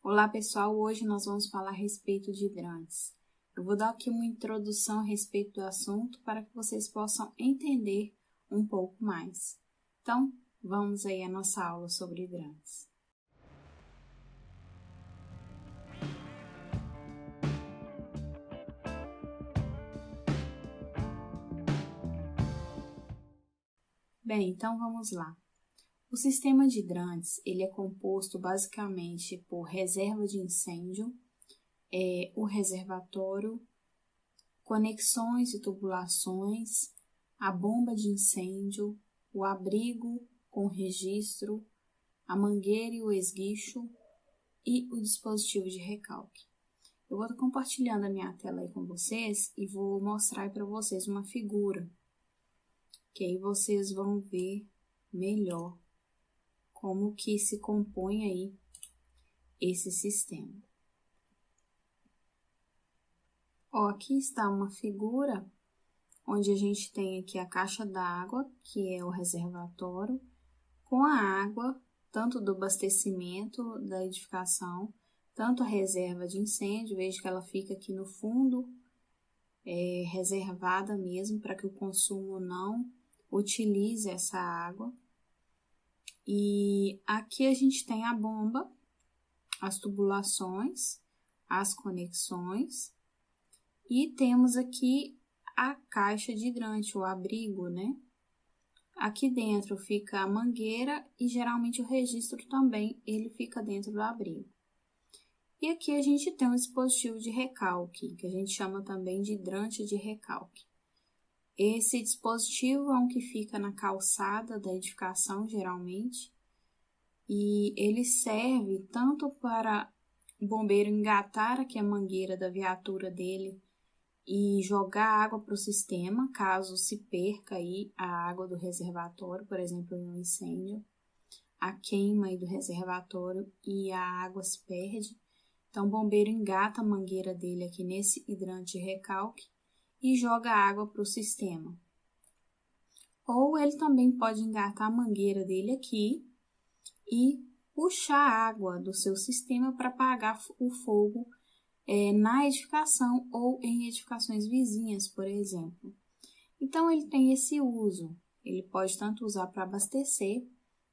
Olá pessoal, hoje nós vamos falar a respeito de hidrantes. Eu vou dar aqui uma introdução a respeito do assunto para que vocês possam entender um pouco mais. Então, vamos aí à nossa aula sobre hidrantes. Bem, então vamos lá. O sistema de hidrantes, ele é composto basicamente por reserva de incêndio, o reservatório, conexões e tubulações, a bomba de incêndio, o abrigo com registro, a mangueira e o esguicho e o dispositivo de recalque. Eu vou estar compartilhando a minha tela aí com vocês e vou mostrar para vocês uma figura, que aí vocês vão ver melhor como que se compõe aí esse sistema. Ó, aqui está uma figura onde a gente tem aqui a caixa d'água, que é o reservatório, com a água, tanto do abastecimento da edificação, tanto a reserva de incêndio, veja que ela fica aqui no fundo, reservada mesmo, para que o consumo não utilize essa água. E aqui a gente tem a bomba, as tubulações, as conexões, e temos aqui a caixa de hidrante, o abrigo, né? Aqui dentro fica a mangueira e geralmente o registro também, ele fica dentro do abrigo. E aqui a gente tem um dispositivo de recalque, que a gente chama também de hidrante de recalque. Esse dispositivo é um que fica na calçada da edificação, geralmente, e ele serve tanto para o bombeiro engatar aqui a mangueira da viatura dele e jogar água para o sistema, caso se perca aí a água do reservatório, por exemplo, em um incêndio, a queima aí do reservatório e a água se perde. Então, o bombeiro engata a mangueira dele aqui nesse hidrante de recalque e joga água para o sistema. Ou ele também pode engatar a mangueira dele aqui e puxar água do seu sistema para apagar o fogo na edificação ou em edificações vizinhas, por exemplo. Então, ele tem esse uso. Ele pode tanto usar para abastecer,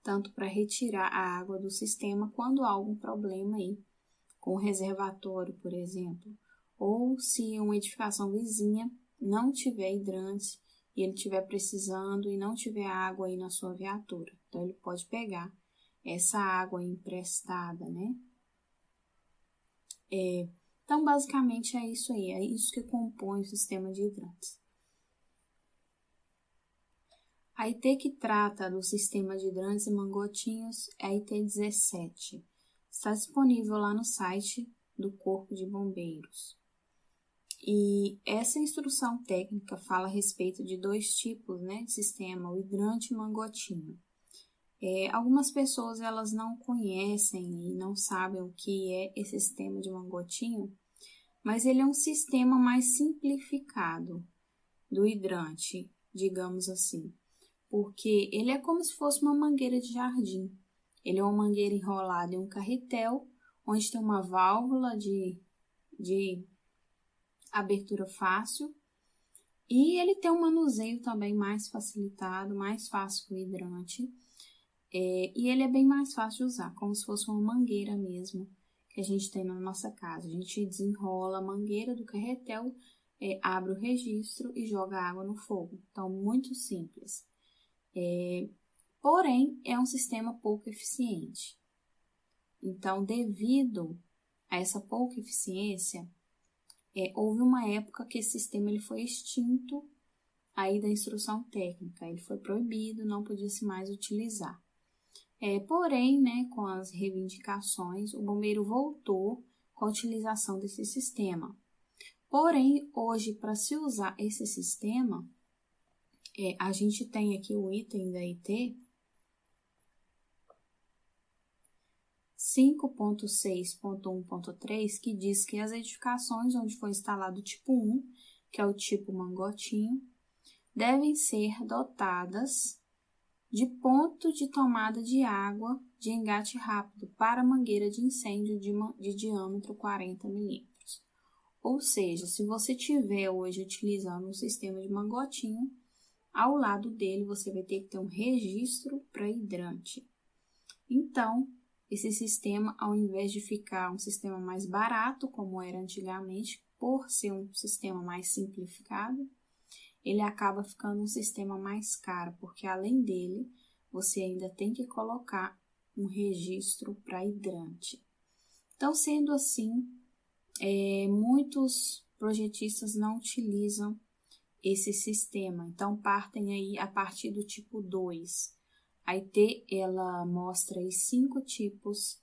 tanto para retirar a água do sistema quando há algum problema aí com o reservatório, por exemplo. Ou se uma edificação vizinha não tiver hidrante e ele estiver precisando e não tiver água aí na sua viatura. Então, ele pode pegar essa água emprestada, né? Então, basicamente, é isso aí. É isso que compõe o sistema de hidrantes. A IT que trata do sistema de hidrantes e mangotinhos é a IT 17. Está disponível lá no site do Corpo de Bombeiros. E essa instrução técnica fala a respeito de dois tipos, né, de sistema, o hidrante e mangotinho. Algumas pessoas elas não conhecem e não sabem o que é esse sistema de mangotinho, mas ele é um sistema mais simplificado do hidrante, digamos assim, porque ele é como se fosse uma mangueira de jardim. Ele é uma mangueira enrolada em um carretel, onde tem uma válvula de abertura fácil, e ele tem um manuseio também mais facilitado, mais fácil que o hidrante, e ele é bem mais fácil de usar, como se fosse uma mangueira mesmo, que a gente tem na nossa casa. A gente desenrola a mangueira do carretel, abre o registro e joga água no fogo. Então, muito simples. Porém, é um sistema pouco eficiente. Então, devido a essa pouca eficiência, houve uma época que esse sistema ele foi extinto aí da instrução técnica. Ele foi proibido, não podia se mais utilizar. Porém, né, com as reivindicações, o bombeiro voltou com a utilização desse sistema. Porém, hoje, para se usar esse sistema, a gente tem aqui o item da IT 5.6.1.3, que diz que as edificações onde foi instalado o tipo 1, que é o tipo mangotinho, devem ser dotadas de ponto de tomada de água de engate rápido para mangueira de incêndio de diâmetro 40 milímetros. Ou seja, se você estiver hoje utilizando um sistema de mangotinho, ao lado dele você vai ter que ter um registro para hidrante. Então, esse sistema, ao invés de ficar um sistema mais barato, como era antigamente, por ser um sistema mais simplificado, ele acaba ficando um sistema mais caro, porque além dele, você ainda tem que colocar um registro para hidrante. Então, sendo assim, muitos projetistas não utilizam esse sistema. Então, partem aí a partir do tipo 2. A IT, ela mostra aí 5 tipos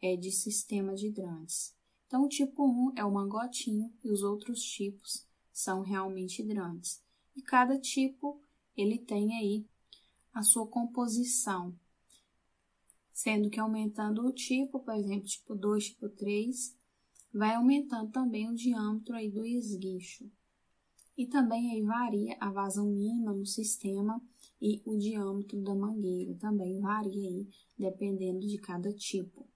de sistema de hidrantes. Então, o tipo 1 é o mangotinho e os outros tipos são realmente hidrantes. E cada tipo, ele tem aí a sua composição, sendo que aumentando o tipo, por exemplo, tipo 2, tipo 3, vai aumentando também o diâmetro aí do esguicho. E também aí varia a vazão mínima no sistema e o diâmetro da mangueira também varia aí, dependendo de cada tipo.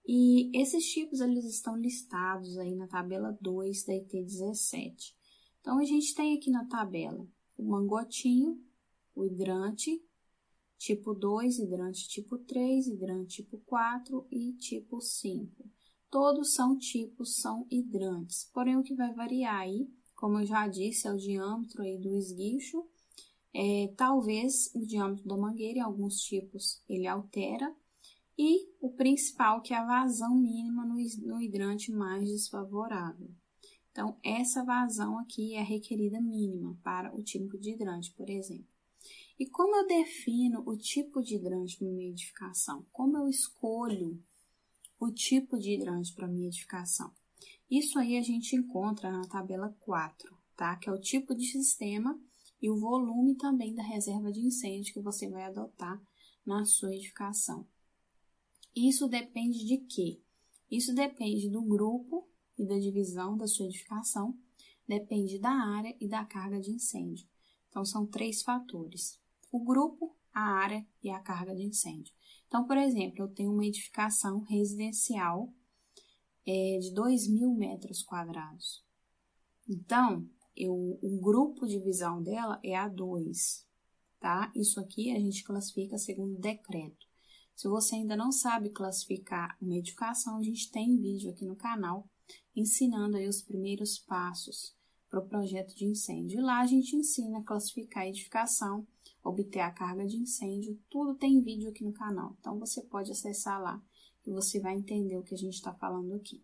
E esses tipos, eles estão listados aí na tabela 2 da IT 17. Então, a gente tem aqui na tabela o mangotinho, o hidrante, tipo 2, hidrante tipo 3, hidrante tipo 4 e tipo 5. Todos são tipos, são hidrantes. Porém, o que vai variar aí, como eu já disse, é o diâmetro aí do esguicho. Talvez o diâmetro da mangueira, em alguns tipos, ele altera. E o principal, que é a vazão mínima no hidrante mais desfavorável. Então, essa vazão aqui é a requerida mínima para o tipo de hidrante, por exemplo. E como eu defino o tipo de hidrante para minha edificação? Como eu escolho o tipo de hidrante para minha edificação? Isso aí a gente encontra na tabela 4, tá? Que é o tipo de sistema e o volume também da reserva de incêndio que você vai adotar na sua edificação. Isso depende de quê? Isso depende do grupo e da divisão da sua edificação, depende da área e da carga de incêndio. Então, são 3 fatores: o grupo, a área e a carga de incêndio. Então, por exemplo, eu tenho uma edificação residencial de 2.000 metros quadrados. Então, o grupo de visão dela é A2, tá? Isso aqui a gente classifica segundo decreto. Se você ainda não sabe classificar uma edificação, a gente tem vídeo aqui no canal ensinando aí os primeiros passos para o projeto de incêndio. E lá a gente ensina a classificar a edificação, obter a carga de incêndio, tudo tem vídeo aqui no canal. Então, você pode acessar lá e você vai entender o que a gente está falando aqui.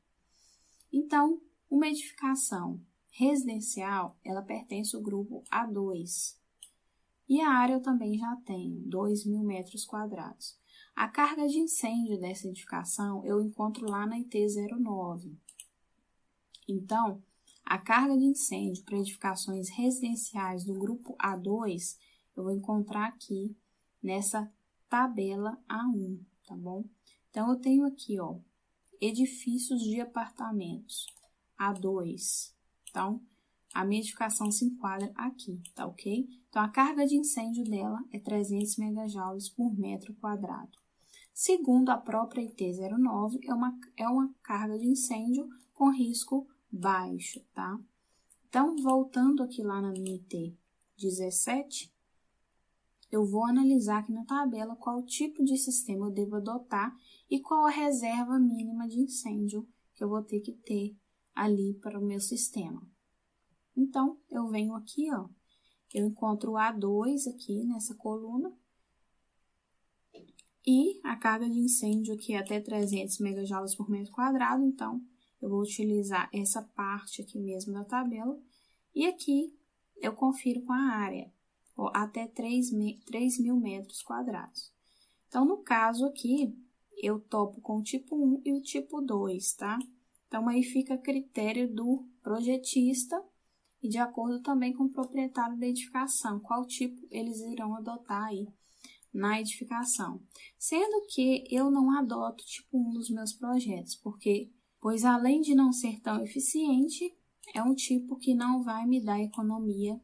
Então, uma edificação residencial, ela pertence ao grupo A2. E a área eu também já tenho, 2.000 metros quadrados. A carga de incêndio dessa edificação eu encontro lá na IT 09. Então, a carga de incêndio para edificações residenciais do grupo A2, eu vou encontrar aqui nessa tabela A1, tá bom? Então, eu tenho aqui, ó, edifícios de apartamentos, A2. Então, a minha edificação se enquadra aqui, tá ok? Então, a carga de incêndio dela é 300 megajoules por metro quadrado. Segundo a própria IT 09, é uma carga de incêndio com risco baixo, tá? Então, voltando aqui lá na minha IT 17, eu vou analisar aqui na tabela qual tipo de sistema eu devo adotar e qual a reserva mínima de incêndio que eu vou ter que ter ali para o meu sistema. Então, eu venho aqui, ó, eu encontro o A2 aqui nessa coluna e a carga de incêndio aqui é até 300 megajoules por metro quadrado, então eu vou utilizar essa parte aqui mesmo da tabela e aqui eu confiro com a área, ó, até 3.000 metros quadrados. Então, no caso aqui, eu topo com o tipo 1 e o tipo 2, tá? Então, aí fica a critério do projetista e de acordo também com o proprietário da edificação, qual tipo eles irão adotar aí na edificação. Sendo que eu não adoto tipo 1 nos meus projetos, pois além de não ser tão eficiente, é um tipo que não vai me dar economia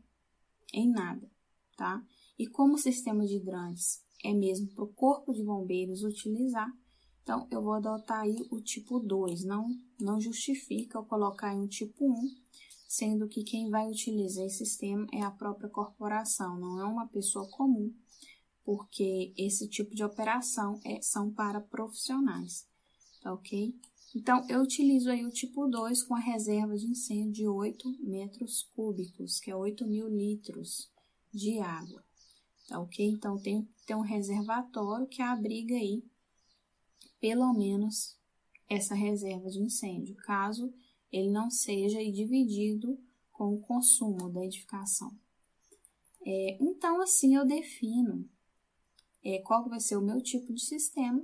em nada, tá? E como o sistema de hidrantes é mesmo para o corpo de bombeiros utilizar, então eu vou adotar aí o tipo 2, não justifica eu colocar aí um tipo 1, sendo que quem vai utilizar esse sistema é a própria corporação, não é uma pessoa comum, porque esse tipo de operação são para profissionais, tá ok? Então, eu utilizo aí o tipo 2 com a reserva de incêndio de 8 metros cúbicos, que é 8.000 litros de água, tá ok? Então, tem que ter um reservatório que abriga aí, pelo menos, essa reserva de incêndio, caso ele não seja aí dividido com o consumo da edificação. Então, assim, eu defino qual vai ser o meu tipo de sistema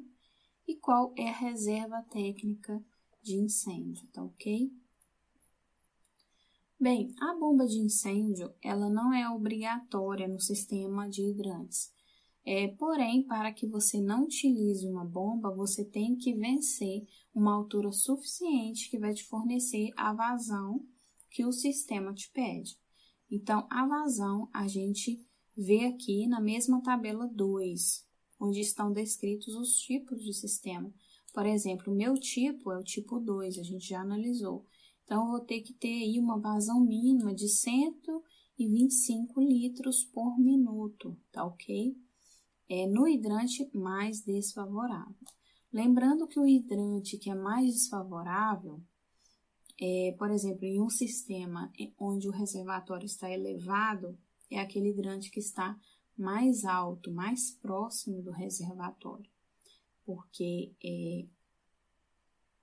e qual é a reserva técnica de incêndio, tá ok? Bem, a bomba de incêndio, ela não é obrigatória no sistema de hidrantes. Porém, para que você não utilize uma bomba, você tem que vencer uma altura suficiente que vai te fornecer a vazão que o sistema te pede. Então, a vazão a gente vê aqui na mesma tabela 2, onde estão descritos os tipos de sistema. Por exemplo, o meu tipo é o tipo 2, a gente já analisou. Então, eu vou ter que ter aí uma vazão mínima de 125 litros por minuto, tá ok? No hidrante mais desfavorável. Lembrando que o hidrante que é mais desfavorável, por exemplo, em um sistema onde o reservatório está elevado, é aquele hidrante que está mais alto, mais próximo do reservatório, porque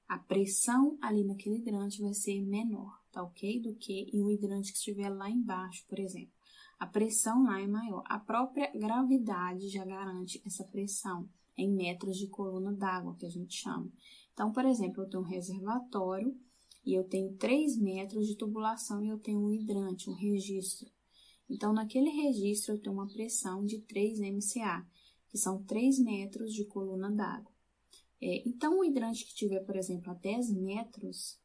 a pressão ali naquele hidrante vai ser menor, tá ok? Do que em um hidrante que estiver lá embaixo, por exemplo. A pressão lá é maior. A própria gravidade já garante essa pressão em metros de coluna d'água, que a gente chama. Então, por exemplo, eu tenho um reservatório e eu tenho 3 metros de tubulação e eu tenho um hidrante, um registro. Então, naquele registro, eu tenho uma pressão de 3 MCA, que são 3 metros de coluna d'água. Então, o hidrante que tiver, por exemplo, a 10 metros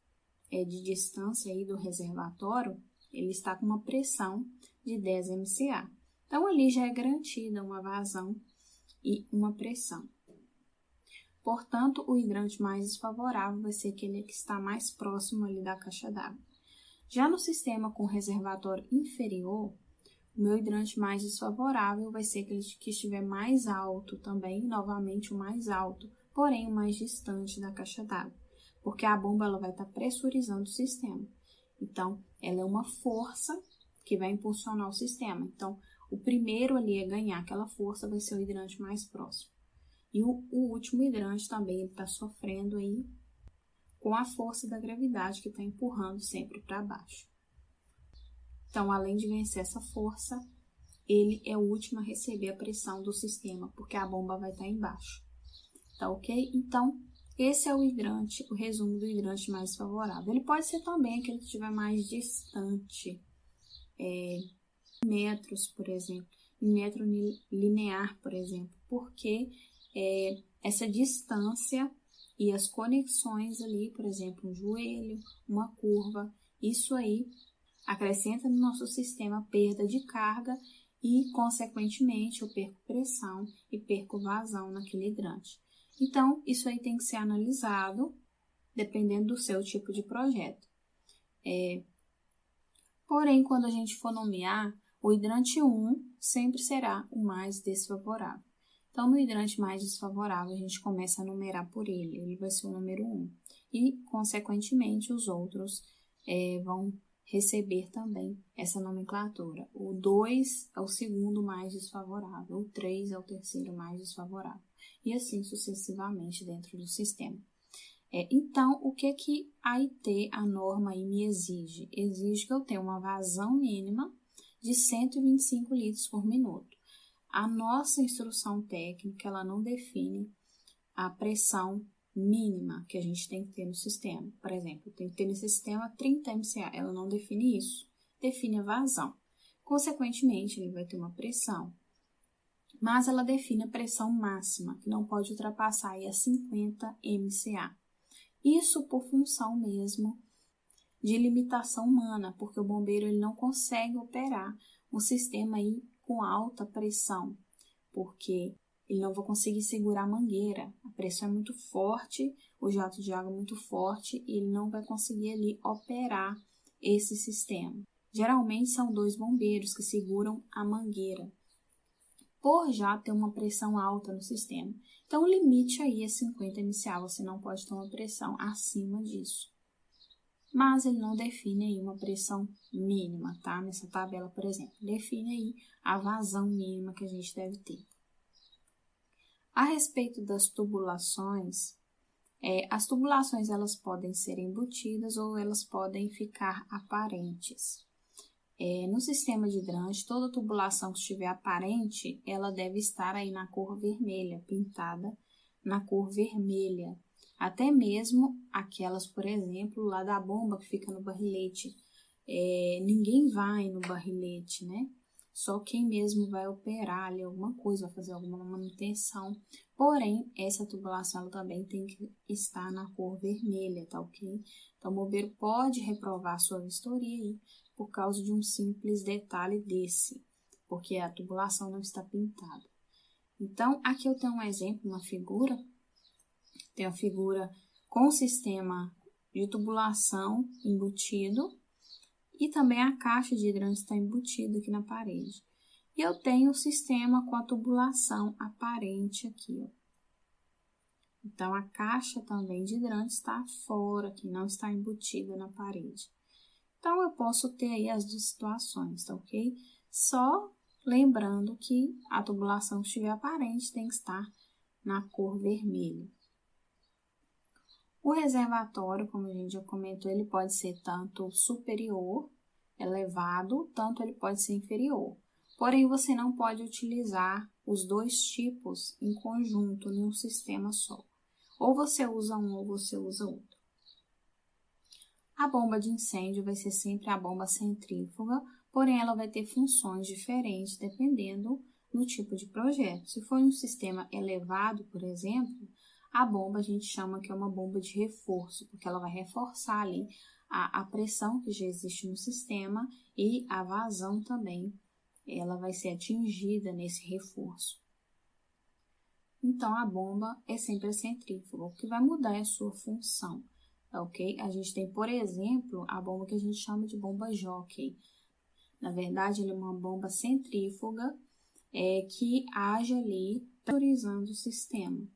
de distância aí do reservatório, ele está com uma pressão de 10 MCA. Então, ali já é garantida uma vazão e uma pressão. Portanto, o hidrante mais desfavorável vai ser aquele que está mais próximo ali da caixa d'água. Já no sistema com reservatório inferior, o meu hidrante mais desfavorável vai ser aquele que estiver mais alto também, novamente o mais alto, porém o mais distante da caixa d'água, porque a bomba ela vai estar pressurizando o sistema. Então, ela é uma força que vai impulsionar o sistema. Então, o primeiro ali a ganhar aquela força vai ser o hidrante mais próximo. E o último hidrante também está sofrendo aí com a força da gravidade que está empurrando sempre para baixo. Então, além de vencer essa força, ele é o último a receber a pressão do sistema, porque a bomba vai estar embaixo. Tá ok? Então, esse é o hidrante, o resumo do hidrante mais favorável. Ele pode ser também aquele que estiver mais distante, metros, por exemplo, em metro linear, por exemplo, porque essa distância e as conexões ali, por exemplo, um joelho, uma curva, isso aí acrescenta no nosso sistema perda de carga e, consequentemente, eu perco pressão e perco vazão naquele hidrante. Então, isso aí tem que ser analisado, dependendo do seu tipo de projeto. Porém, quando a gente for nomear, o hidrante 1 sempre será o mais desfavorável. Então, no hidrante mais desfavorável, a gente começa a numerar por ele. Ele vai ser o número 1. E, consequentemente, os outros vão receber também essa nomenclatura. O 2 é o segundo mais desfavorável, o 3 é o terceiro mais desfavorável, e assim sucessivamente dentro do sistema. Então, o que a IT, a norma aí, me exige? Exige que eu tenha uma vazão mínima de 125 litros por minuto. A nossa instrução técnica, ela não define a pressão mínima que a gente tem que ter no sistema. Por exemplo, tem que ter nesse sistema 30 MCA, ela não define isso, define a vazão. Consequentemente, ele vai ter uma pressão, mas ela define a pressão máxima, que não pode ultrapassar aí a 50 MCA. Isso por função mesmo de limitação humana, porque o bombeiro ele não consegue operar um sistema aí com alta pressão, porque ele não vai conseguir segurar a mangueira. A pressão é muito forte, o jato de água é muito forte e ele não vai conseguir ali operar esse sistema. Geralmente são 2 bombeiros que seguram a mangueira, por já ter uma pressão alta no sistema. Então, o limite aí é 50 inicial, você não pode ter uma pressão acima disso. Mas ele não define aí uma pressão mínima, tá? Nessa tabela, por exemplo, define aí a vazão mínima que a gente deve ter. A respeito das tubulações, as tubulações elas podem ser embutidas ou elas podem ficar aparentes. No sistema de hidrante, toda tubulação que estiver aparente, ela deve estar aí na cor vermelha, pintada na cor vermelha. Até mesmo aquelas, por exemplo, lá da bomba que fica no barrilete. Ninguém vai no barrilete, né? Só quem mesmo vai operar ali alguma coisa, vai fazer alguma manutenção. Porém, essa tubulação ela também tem que estar na cor vermelha, tá ok? Então, o bombeiro pode reprovar sua vistoria aí por causa de um simples detalhe desse, porque a tubulação não está pintada. Então, aqui eu tenho um exemplo, uma figura. Tem a figura com o sistema de tubulação embutido e também a caixa de hidrante está embutida aqui na parede. E eu tenho o sistema com a tubulação aparente aqui, ó. Então, a caixa também de hidrante está fora aqui, não está embutida na parede. Então, eu posso ter aí as 2 situações, tá ok? Só lembrando que a tubulação que estiver aparente tem que estar na cor vermelha. O reservatório, como a gente já comentou, ele pode ser tanto superior, elevado, tanto ele pode ser inferior. Porém, você não pode utilizar os 2 tipos em conjunto em um sistema só. Ou você usa um ou você usa outro. A bomba de incêndio vai ser sempre a bomba centrífuga, porém ela vai ter funções diferentes dependendo do tipo de projeto. Se for um sistema elevado, por exemplo, a bomba a gente chama que é uma bomba de reforço, porque ela vai reforçar ali a pressão que já existe no sistema e a vazão também, ela vai ser atingida nesse reforço. Então, a bomba é sempre a centrífuga, o que vai mudar é a sua função, ok? A gente tem, por exemplo, a bomba que a gente chama de bomba jockey. Na verdade, ela é uma bomba centrífuga que age ali pressurizando o sistema.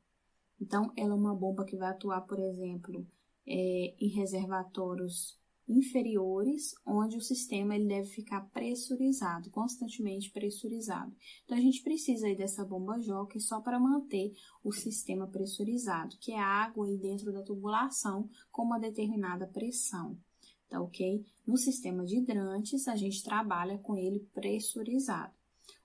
Então, ela é uma bomba que vai atuar, por exemplo, em reservatórios inferiores, onde o sistema ele deve ficar pressurizado, constantemente pressurizado. Então, a gente precisa aí dessa bomba jockey só para manter o sistema pressurizado, que é a água aí dentro da tubulação com uma determinada pressão, tá ok? No sistema de hidrantes, a gente trabalha com ele pressurizado.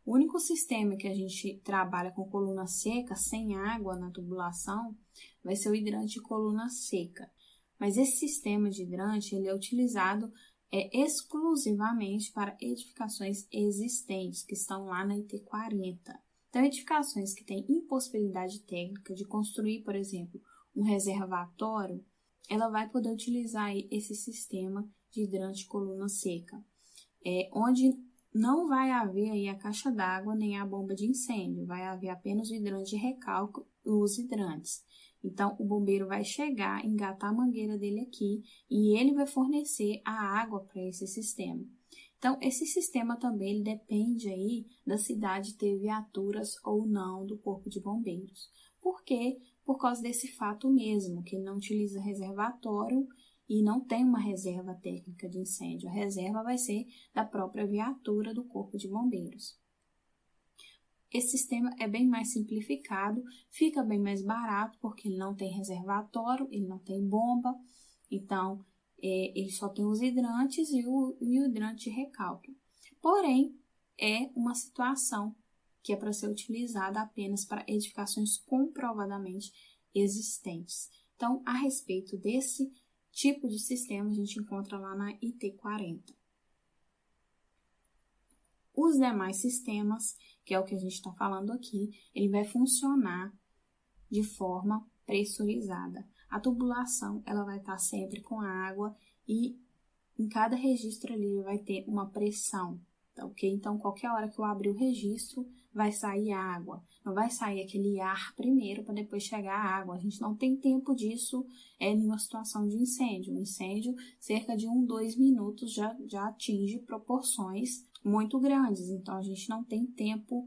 O único sistema que a gente trabalha com coluna seca, sem água na tubulação, vai ser o hidrante de coluna seca. Mas esse sistema de hidrante ele é utilizado exclusivamente para edificações existentes, que estão lá na IT 40. Então, edificações que têm impossibilidade técnica de construir, por exemplo, um reservatório, ela vai poder utilizar esse sistema de hidrante de coluna seca, onde não vai haver aí a caixa d'água nem a bomba de incêndio, vai haver apenas o hidrante de recálculo e os hidrantes. Então, o bombeiro vai chegar, engatar a mangueira dele aqui e ele vai fornecer a água para esse sistema. Então, esse sistema também ele depende aí da cidade ter viaturas ou não do Corpo de Bombeiros. Por quê? Por causa desse fato mesmo, que ele não utiliza reservatório e não tem uma reserva técnica de incêndio. A reserva vai ser da própria viatura do Corpo de Bombeiros. Esse sistema é bem mais simplificado, fica bem mais barato, porque ele não tem reservatório, ele não tem bomba, então ele só tem os hidrantes e o hidrante de recálculo. Porém, é uma situação que é para ser utilizada apenas para edificações comprovadamente existentes. Então, a respeito desse tipo de sistema, a gente encontra lá na IT 40. Os demais sistemas, que é o que a gente está falando aqui, ele vai funcionar de forma pressurizada. A tubulação ela vai estar sempre com a água e em cada registro ali vai ter uma pressão, tá ok? Então, qualquer hora que eu abrir o registro, vai sair água. Não vai sair aquele ar primeiro para depois chegar a água. A gente não tem tempo disso em uma situação de incêndio. Um incêndio, cerca de 2 minutos, já atinge proporções muito grandes. Então, a gente não tem tempo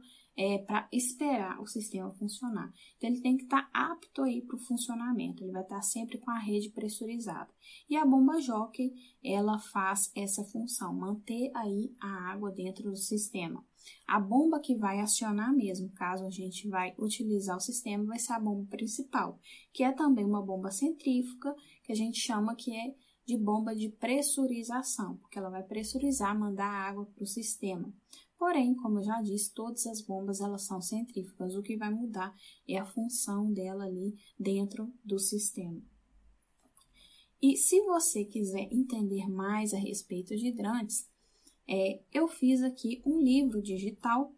para esperar o sistema funcionar. Então, ele tem que estar apto aí para o funcionamento. Ele vai estar sempre com a rede pressurizada. E a bomba jockey, ela faz essa função, manter aí a água dentro do sistema. A bomba que vai acionar mesmo, caso a gente vai utilizar o sistema, vai ser a bomba principal, que é também uma bomba centrífuga, que a gente chama que é de bomba de pressurização, porque ela vai pressurizar, mandar água para o sistema. Porém, como eu já disse, todas as bombas elas são centrífugas, o que vai mudar é a função dela ali dentro do sistema. E se você quiser entender mais a respeito de hidrantes, eu fiz aqui um livro digital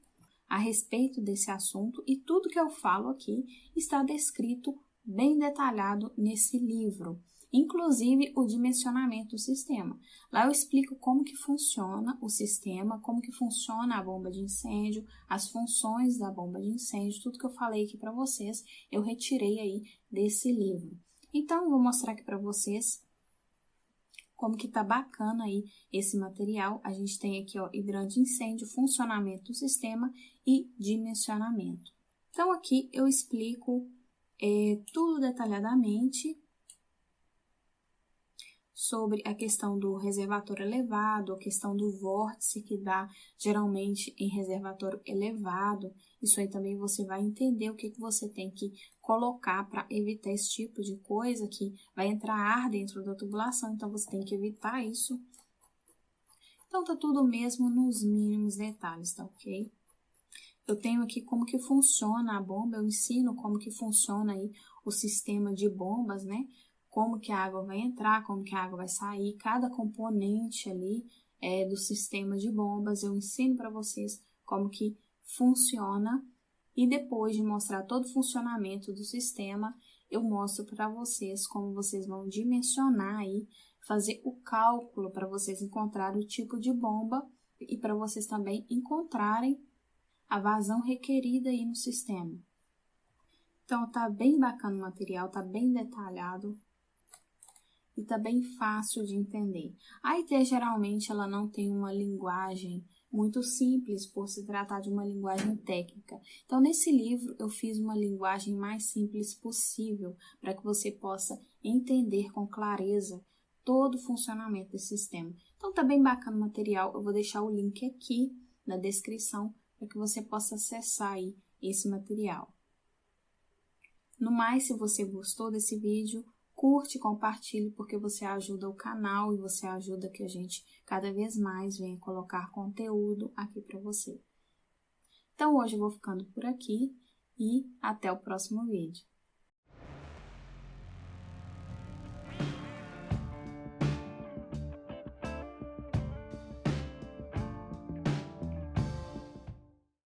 a respeito desse assunto e tudo que eu falo aqui está descrito bem detalhado nesse livro, inclusive o dimensionamento do sistema. Lá eu explico como que funciona o sistema, como que funciona a bomba de incêndio, as funções da bomba de incêndio, tudo que eu falei aqui para vocês, eu retirei aí desse livro. Então, eu vou mostrar aqui para vocês como que tá bacana aí esse material. A gente tem aqui, ó, hidrante de incêndio, funcionamento do sistema e dimensionamento. Então, aqui eu explico tudo detalhadamente sobre a questão do reservatório elevado, a questão do vórtice que dá geralmente em reservatório elevado. Isso aí também você vai entender o que você tem que colocar para evitar esse tipo de coisa, que vai entrar ar dentro da tubulação, então você tem que evitar isso. Então, tá tudo mesmo nos mínimos detalhes, tá ok? Eu tenho aqui como que funciona a bomba, eu ensino como que funciona aí o sistema de bombas, né? Como que a água vai entrar, como que a água vai sair, cada componente ali do sistema de bombas, eu ensino para vocês como que funciona e depois de mostrar todo o funcionamento do sistema, eu mostro para vocês como vocês vão dimensionar aí, fazer o cálculo para vocês encontrarem o tipo de bomba e para vocês também encontrarem a vazão requerida aí no sistema. Então, tá bem bacana o material, tá bem detalhado e tá bem fácil de entender. A IT, geralmente, ela não tem uma linguagem muito simples por se tratar de uma linguagem técnica. Então, nesse livro, eu fiz uma linguagem mais simples possível para que você possa entender com clareza todo o funcionamento desse sistema. Então, tá bem bacana o material. Eu vou deixar o link aqui na descrição para que você possa acessar aí esse material. No mais, se você gostou desse vídeo, curte, compartilhe, porque você ajuda o canal e você ajuda que a gente cada vez mais venha colocar conteúdo aqui para você. Então, hoje eu vou ficando por aqui e até o próximo vídeo.